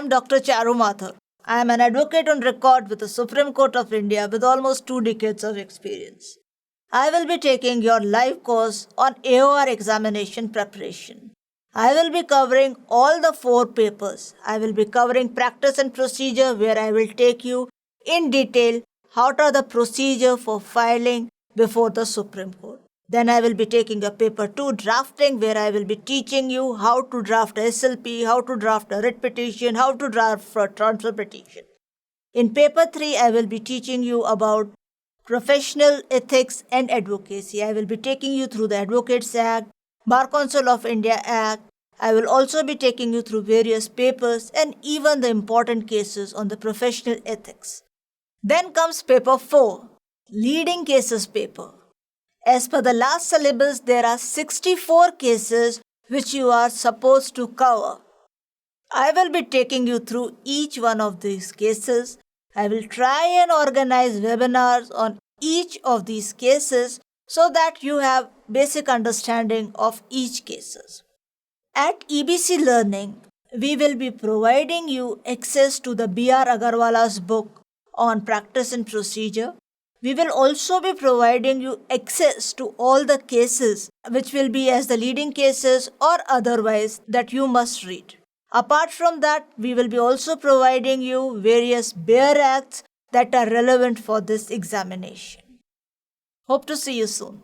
am Dr. Charu Mathur. I am an advocate on record with the Supreme Court of India with almost 2 decades of experience. I will be taking your live course on AOR examination preparation. I will be covering all the 4 papers. I will be covering practice and procedure, where I will take you in detail how are the procedure for filing before the Supreme Court. Then I will be taking a paper 2, drafting, where I will be teaching you how to draft a SLP, how to draft a writ petition, how to draft a transfer petition. In paper 3, I will be teaching you about professional ethics and advocacy. I will be taking you through the Advocates Act, Bar Council of India Act. I will also be taking you through various papers and even the important cases on the professional ethics. Then comes paper 4, leading cases paper. As per the last syllabus, there are 64 cases which you are supposed to cover. I will be taking you through each one of these cases. I will try and organize webinars on each of these cases so that you have basic understanding of each cases. At EBC Learning, we will be providing you access to the B.R. Agarwala's book on practice and procedure. We will also be providing you access to all the cases which will be as the leading cases or otherwise that you must read. Apart from that, we will be also providing you various bare acts that are relevant for this examination. Hope to see you soon.